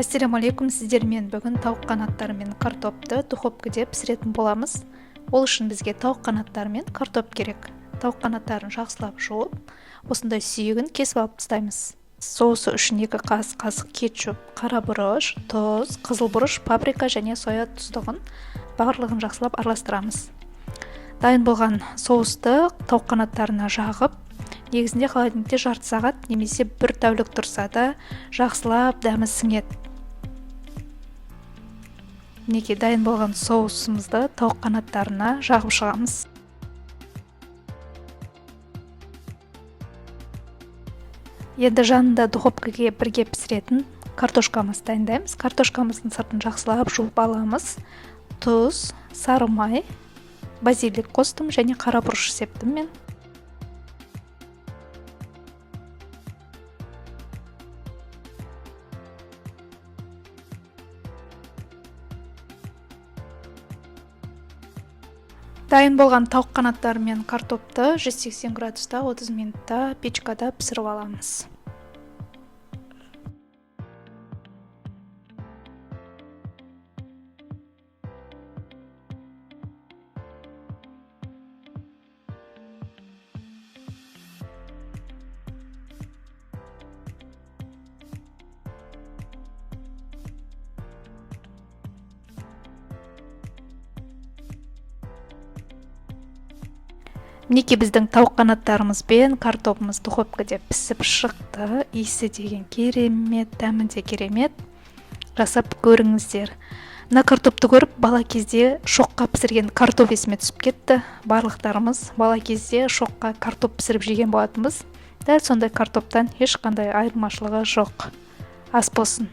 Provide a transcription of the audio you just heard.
Ассаламу алейкум, сіздермен бүгін тауық қанаттары мен картопты духовкада пісіретін боламыз. Ол үшін бізге тауық қанаттары мен картоп керек. Тауық қанаттарын жақсылап жуып, осындай сүйегін кесіп алып тастаймыз. Соусы үшін 2 қасық кетчуп, қара бұрыш, тұз, қызыл бұрыш, паприка және соя тұздығын барлығын жақсылап араластырамыз. Дайын болған соусты тауық қанаттарына жағып, негізінде холодильникте жарты сағат немесе 1 тәулік тұрса да жақсылап дәмі сіңеді. Неге дайын болған соусымызды тауық қанаттарына жағып шығамыз. Енді жанында духовкаға бірге пісіретін картошкамызды дайындаймыз. Картошкамыздың сыртын жақсылап жуып аламыз. Тұз, сары май, базилик қостым және қара бұрыш септім мен. Дайын болған тауық қанаттары мен картопты 180 градуста 30 минутта печкада пісіріп аламыз. Мінекей біздің тауық қанаттарымыз бен картопымыз духовкада пісіп шықты. Иісі деген керемет, дәмі де керемет. Жасап көріңіздер. Мына картопты көріп, бала кезде шоққа пісірген картоп есіме түсіп кетті. Барлықтарымыз бала кезде шоққа картоп пісіріп жеген болатынбыз. Дәл сондай картоптан ешқандай айырмашылығы жоқ. Ас болсын.